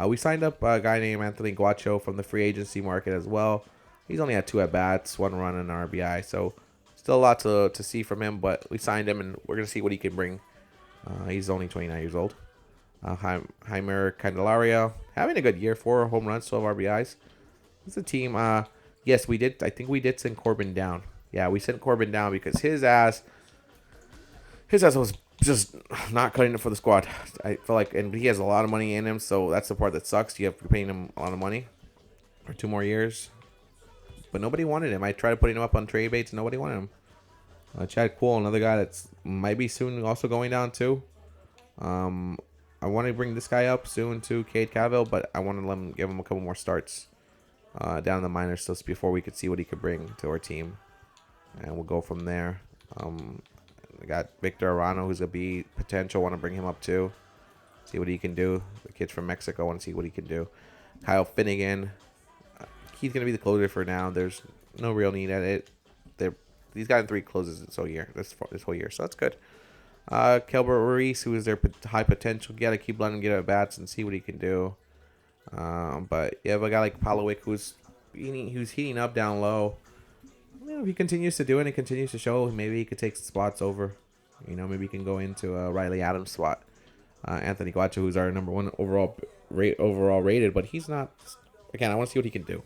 We signed up a guy named Anthony Guacho from the free agency market as well. He's only had 2 at-bats, 1 run, and an RBI. So still a lot to see from him, but we signed him, and we're going to see what he can bring. He's only 29 years old. Heimer Candelario, having a good year. 4 home runs, 12 RBIs. It's a team. Yes, we did. I think we did send Corbin down. Yeah, we sent Corbin down because his ass was just not cutting it for the squad. I feel like, and he has a lot of money in him, so that's the part that sucks. You have to be paying him a lot of money for 2 more years. But nobody wanted him. I tried putting him up on trade baits, and nobody wanted him. Chad Kuhl, another guy that's might be soon also going down too. I want to bring this guy up soon too, Cade Cavill, but I want to give him a couple more starts down in the minors just before we could see what he could bring to our team, and we'll go from there. We got Victor Arano, who's a B potential. Want to bring him up too, see what he can do. The kid's from Mexico. Want to see what he can do. Kyle Finnegan, he's gonna be the closer for now. There's no real need at it. He's gotten 3 closes this whole year, so that's good. Kelbert Ruiz, who is their high potential. You got to keep letting him get at bats and see what he can do. But you have a guy like Palowick who's heating up down low. You know, if he continues to do it and continues to show, maybe he could take spots over. You know, maybe he can go into a Riley Adams spot. Anthony Guacho, who's our number 1 overall rated, but he's not. Again, I want to see what he can do.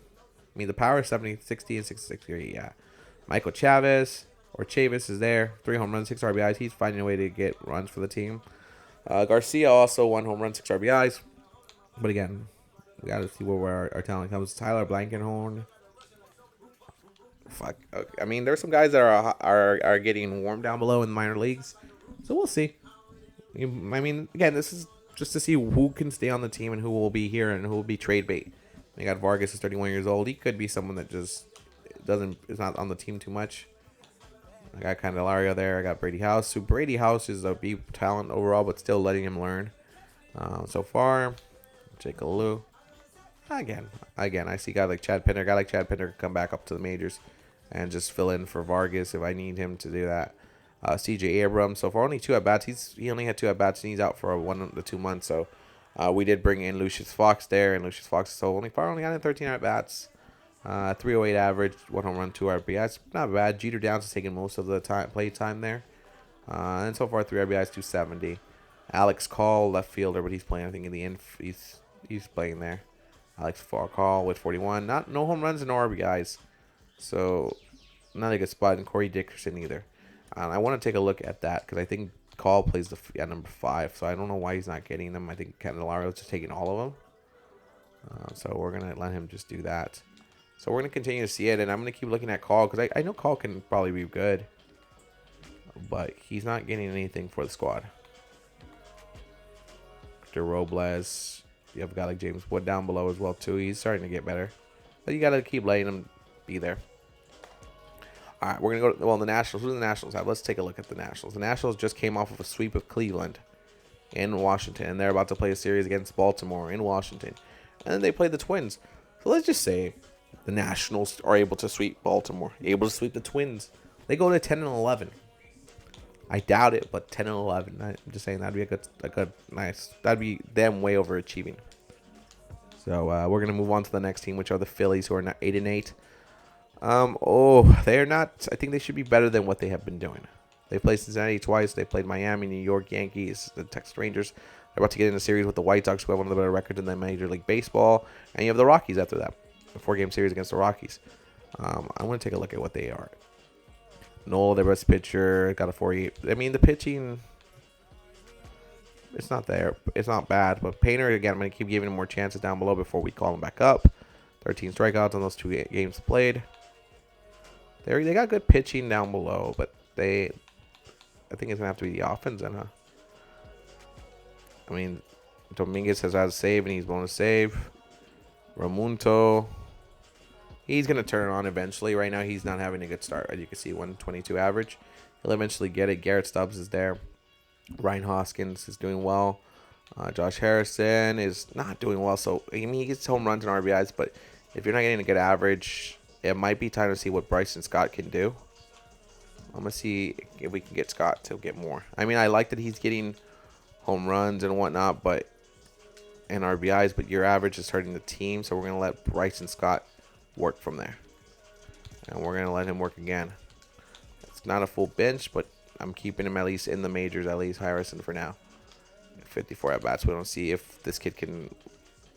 I mean, the power is 70, 60, and 66 here. Yeah. Michael Chavis is there. 3 home runs, 6 RBIs. He's finding a way to get runs for the team. Garcia also 1 home run, 6 RBIs. But again, we got to see where our talent comes. Tyler Blankenhorn. Fuck. Okay. I mean, there's some guys that are getting warm down below in the minor leagues. So we'll see. I mean, again, this is just to see who can stay on the team and who will be here and who will be trade bait. You got Vargas, is 31 years old. He could be someone that just is not on the team too much. I got Candelario there. I got Brady House. So Brady House is a B talent overall, but still letting him learn. So far, Jake Alou. Again, I see a guy like Chad Pinder. A guy like Chad Pinder can come back up to the majors and just fill in for Vargas if I need him to do that. C.J. Abrams. So for only 2 at bats, he only had 2 at bats, and he's out for 1 to 2 months. So we did bring in Lucius Fox there, and Lucius Fox only got in 13 at bats. 308 average, 1 home run, 2 RBIs. Not bad. Jeter Downs is taking most of the play time there. And so far, 3 RBIs, 270. Alex Call, left fielder, but he's playing, I think, in the end. He's playing there. Alex Farcall with 41. No home runs and no RBIs. So not a good spot. And Corey Dickerson either. I want to take a look at that because I think Call plays at number 5. So I don't know why he's not getting them. I think Candelario's just taking all of them. So we're going to let him just do that. So we're going to continue to see it. And I'm going to keep looking at Call because I know Call can probably be good. But he's not getting anything for the squad. Victor Robles. You have a guy like James Wood down below as well, too. He's starting to get better. But you got to keep letting him be there. All right, we're going to go to, the Nationals. Who do the Nationals have? Let's take a look at the Nationals. The Nationals just came off of a sweep of Cleveland in Washington. And they're about to play a series against Baltimore in Washington. And then they played the Twins. So let's just say the Nationals are able to sweep Baltimore. Able to sweep the Twins. They go to 10-11. I doubt it, but 10-11. I'm just saying that'd be a good, nice. That'd be them way overachieving. So we're gonna move on to the next team, which are the Phillies, who are now 8-8. They are not. I think they should be better than what they have been doing. They played Cincinnati twice. They played Miami, New York Yankees, the Texas Rangers. They're about to get in a series with the White Sox, who have one of the better records in the Major League Baseball, and you have the Rockies after that, a 4-game series against the Rockies. I'm gonna take a look at what they are. Noel, their best pitcher, got a 48. I mean, the pitching, it's not there. It's not bad. But Painter, again, I'm going to keep giving him more chances down below before we call him back up. 13 strikeouts on those 2 games played. They got good pitching down below, but I think it's going to have to be the offense then, huh? I mean, Dominguez has had a save, and he's bonus save. Ramunto, he's going to turn it on eventually. Right now, he's not having a good start. As you can see, 122 average. He'll eventually get it. Garrett Stubbs is there. Ryan Hoskins is doing well. Josh Harrison is not doing well. So, I mean, he gets home runs and RBIs. But if you're not getting a good average, it might be time to see what Bryson Scott can do. I'm going to see if we can get Scott to get more. I mean, I like that he's getting home runs and whatnot, and RBIs. But your average is hurting the team. So we're going to let Bryson Scott work from there. And we're going to let him work again. It's not a full bench, but I'm keeping him at least in the majors, at least Harrison for now. 54 at-bats. We don't see if this kid can,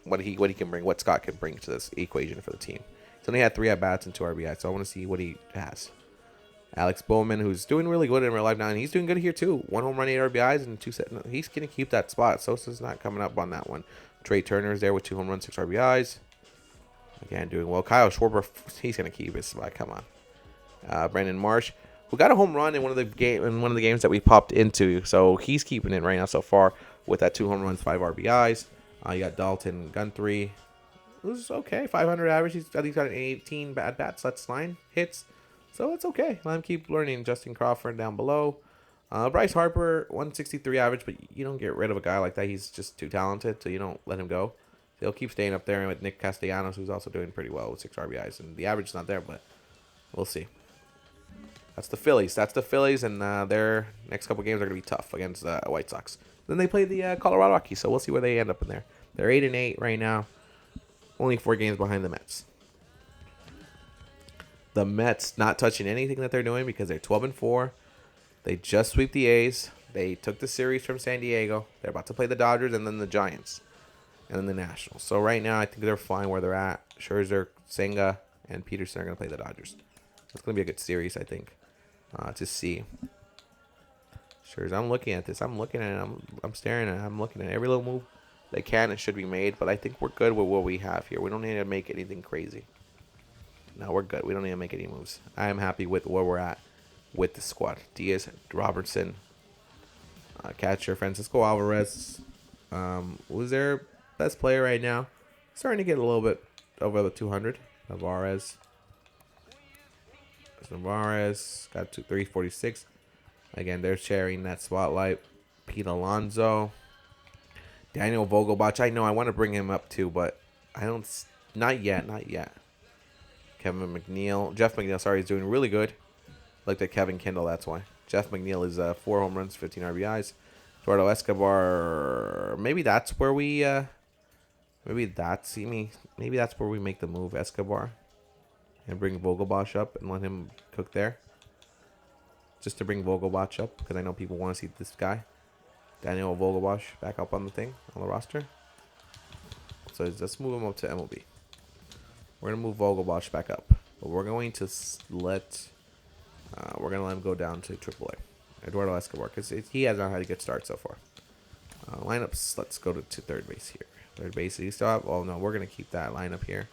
what he can bring, what Scott can bring to this equation for the team. He's only had 3 at-bats and 2 RBIs, so I want to see what he has. Alex Bowman, who's doing really good in real life now, and he's doing good here too. 1 home run, 8 RBIs, and 2 set. He's going to keep that spot. Sosa's not coming up on that one. Trey Turner's there with 2 home runs, 6 RBIs. Again, doing well. Kyle Schwarber, he's going to keep his spot. Come on. Brandon Marsh, who got a home run in one of the games that we popped into. So he's keeping it right now so far with that 2 home runs, 5 RBIs. You got Dalton Guthrie, who's okay, 500 average. He's got an 18 bad bats. That's 9 hits. So it's okay. Let him keep learning. Justin Crawford down below. Bryce Harper, 163 average, but you don't get rid of a guy like that. He's just too talented, so you don't let him go. He'll keep staying up there with Nick Castellanos, who's also doing pretty well with 6 RBIs. And the average is not there, but we'll see. That's the Phillies. And their next couple games are going to be tough against the White Sox. Then they play the Colorado Rockies, so we'll see where they end up in there. They're 8-8 right now, only 4 games behind the Mets. The Mets not touching anything that they're doing because they're 12-4. They just sweep the A's. They took the series from San Diego. They're about to play the Dodgers and then the Giants and then the Nationals. So right now, I think they're fine where they're at. Scherzer, Senga, and Peterson are going to play the Dodgers. It's going to be a good series, I think, to see. Scherzer, I'm looking at this. I'm looking at it. I'm staring at it. I'm looking at every little move they can and should be made. But I think we're good with what we have here. We don't need to make anything crazy. No, we're good. We don't need to make any moves. I am happy with where we're at with the squad. Diaz, Robertson, catcher Francisco Alvarez, who's their best player right now. Starting to get a little bit over the 200. Navarez got 346. Again, they're sharing that spotlight. Pete Alonso, Daniel Vogelbach. I know I want to bring him up too, but I don't. Not yet. Kevin McNeil. Jeff McNeil, sorry, he's doing really good. Looked at Kevin Kendall, that's why. Jeff McNeil is 4 home runs, 15 RBIs. Eduardo Escobar, maybe that's where we maybe that's where we make the move, Escobar. And bring Vogelbach up and let him cook there. Just to bring Vogelbach up, because I know people want to see this guy. Daniel Vogelbach back up on the thing, on the roster. So let's move him up to MLB. We're gonna move Vogelbosch back up, but we're going to let him go down to AAA. Eduardo Escobar, because he has not had a good start so far. Lineups. Let's go to third base here. Third base. Do you still have? Oh no, we're gonna keep that lineup here.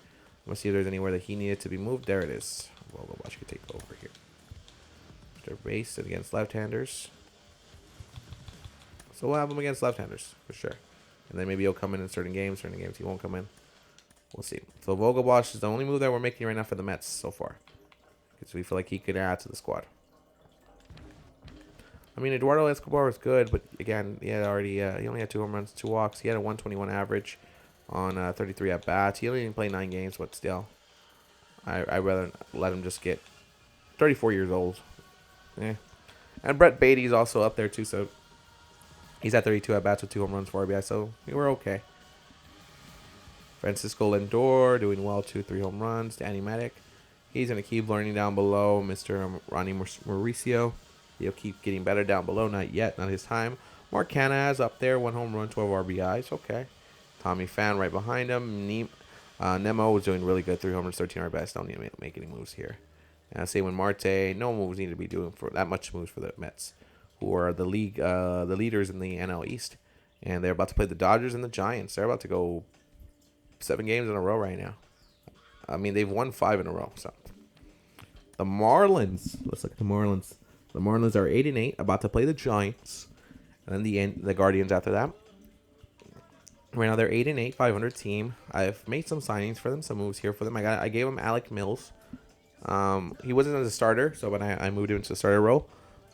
Let's see if there's anywhere that he needed to be moved. There it is. Vogelbosch can take over here. Third base against left-handers. So we'll have him against left-handers for sure. And then maybe he'll come in certain games. Certain games he won't come in. We'll see. So Vogelbosch is the only move that we're making right now for the Mets so far, because we feel like he could add to the squad. I mean, Eduardo Escobar was good, but again, he only had 2 home runs, 2 walks. He had a 121 average on 33 at bats. He only didn't play 9 games, but still, I'd rather let him just get 34 years old. Yeah. And Brett Beatty's also up there too, so he's at 32 at bats with 2 home runs, 4 RBI, so we were okay. Francisco Lindor doing well, 2-3 home runs. Danny Maddock, he's gonna keep learning down below. Mr. Ronnie Mauricio, he'll keep getting better down below. Not yet, not his time. Mark Canaz up there, 1 home run, 12 RBIs. Okay. Tommy Pham right behind him. Nemo was doing really good, 3 home runs, 13 RBIs. Don't need to make any moves here. And same with Marte. No moves need to be doing for that much moves for the Mets, who are the leaders in the NL East, and they're about to play the Dodgers and the Giants. They're about to go 7 games in a row right now. I mean, they've won 5 in a row. So the Marlins. Let's look at the Marlins. The Marlins are 8-8, about to play the Giants, and then the Guardians after that. Right now they're 8-8, 500 team. I've made some signings for them, some moves here for them. I gave him Alec Mills. He wasn't as a starter, so when I moved him into the starter role,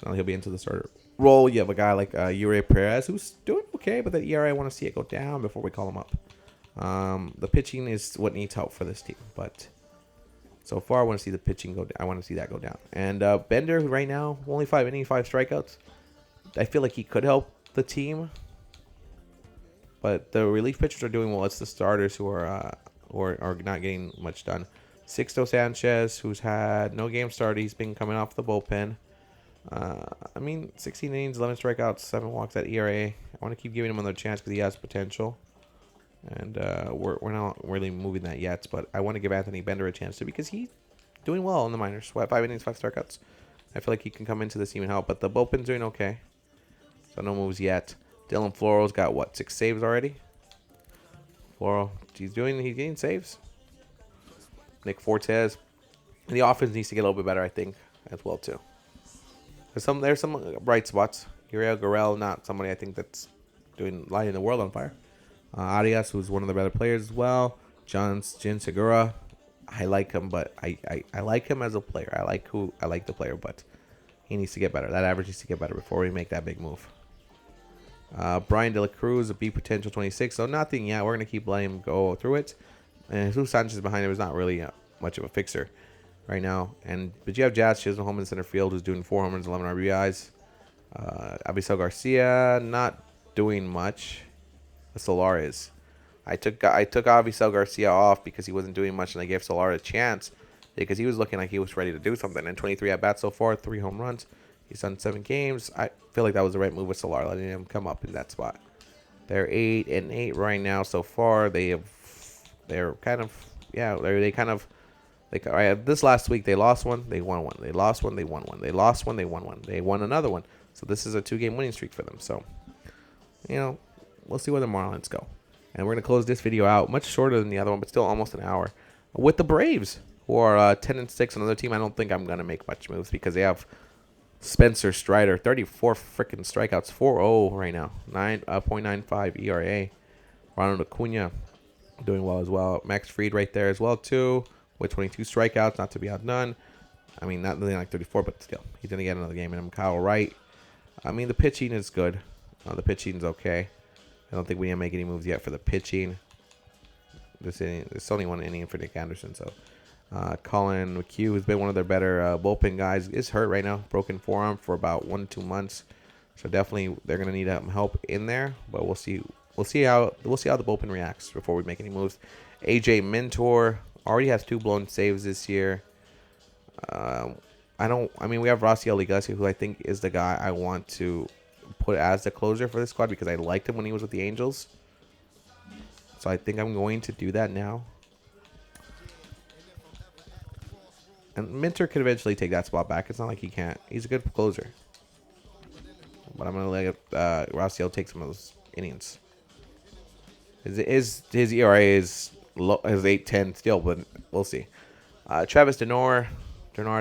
now he'll be into the starter role. You have a guy like Yuri Perez, who's doing okay, but the ERA, I want to see it go down before we call him up. The pitching is what needs help for this team, but so far I want to see the pitching go down. I want to see that go down. And Bender, who right now only 5 innings, 5 strikeouts. I feel like he could help the team, but the relief pitchers are doing well. It's the starters who are not getting much done. Sixto Sanchez, who's had no game start, he's been coming off the bullpen. 16 innings, 11 strikeouts, 7 walks at ERA. I want to keep giving him another chance because he has potential. And we're not really moving that yet, but I want to give Anthony Bender a chance too because he's doing well in the minors. 5 innings, 5 strikeouts. I feel like he can come into this team and help, but the bullpen's doing okay. So no moves yet. Dylan Floro's got 6 saves already. Floro, he's getting saves. Nick Fortes, and the offense needs to get a little bit better, I think, as well too. There's some bright spots. Uriel Gurriel, not somebody I think that's lighting the world on fire. Arias, who's one of the better players as well. Jin Segura, I like him, but I like him as a player. I like the player, but he needs to get better. That average needs to get better before we make that big move. Brian De La Cruz, a B potential 26, so nothing yet. We're gonna keep letting him go through it. And Jesus Sanchez behind him is not really much of a fixer right now. But you have Jazz Chisholm home in center field, who's doing 4 home runs, 11 RBIs. Avisel Garcia not doing much. Solar is. I took Avisel Garcia off because he wasn't doing much, and I gave Solar a chance because he was looking like he was ready to do something. And 23 at bats so far, 3 home runs. He's done 7 games. I feel like that was the right move with Solar, letting him come up in that spot. They're 8-8 right now so far. This last week they lost 1, they won 1. They lost 1, they won 1. They lost 1, they won 1. They won another one. So this is a 2-game winning streak for them. So, we'll see where the Marlins go. And we're going to close this video out, much shorter than the other one, but still almost an hour, with the Braves, who are 10-6. Another team I don't think I'm going to make much moves because they have Spencer Strider, 34 freaking strikeouts, 4.0 right now, 9.95 ERA. Ronald Acuna doing well as well. Max Fried right there as well too, with 22 strikeouts, not to be outdone. I mean, not really like 34, but still, he's going to get another game in him. Kyle Wright. I mean, the pitching is good. The pitching's okay. I don't think we need to make any moves yet for the pitching. There's only 1 inning for Nick Anderson. So, Colin McHugh, who's been one of their better bullpen guys, is hurt right now. Broken forearm for about 1 to 2 months. So definitely they're going to need help in there. But we'll see. We'll see how the bullpen reacts before we make any moves. AJ Mentor already has 2 blown saves this year. We have Rossi Aligasi, who I think is the guy I want to put as the closer for this squad because I liked him when he was with the Angels. So I think I'm going to do that now. And Minter could eventually take that spot back. It's not like he can't. He's a good closer. But I'm going to let Rossiel take some of those innings. His ERA is low, is 8.10 still, but we'll see. Travis Denard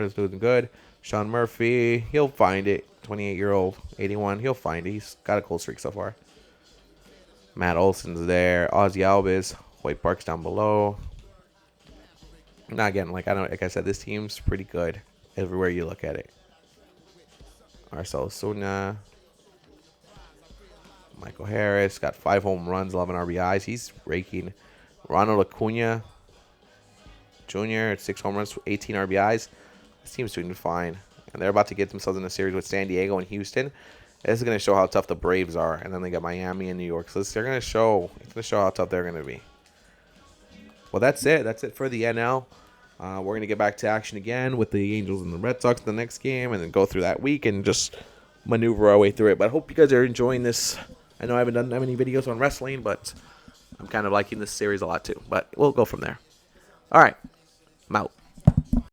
is doing good. Sean Murphy, he'll find it. 28-year-old, 81, he'll find it. He's got a cold streak so far. Matt Olson's there. Ozzy Albiz, Hoyt Park's down below. Now again, like I said, this team's pretty good everywhere you look at it. Marcel Osuna, Michael Harris got 5 home runs, 11 RBIs. He's raking. Ronald Acuna Jr. 6 home runs, 18 RBIs. This team's doing fine, and they're about to get themselves in a series with San Diego and Houston. This is going to show how tough the Braves are, and then they got Miami and New York. So they're going to show. It's going to show how tough they're going to be. Well, that's it. That's it for the NL. We're going to get back to action again with the Angels and the Red Sox the next game, and then go through that week and just maneuver our way through it. But I hope you guys are enjoying this. I know I haven't done that many videos on wrestling, but I'm kind of liking this series a lot too. But we'll go from there. All right. I'm out.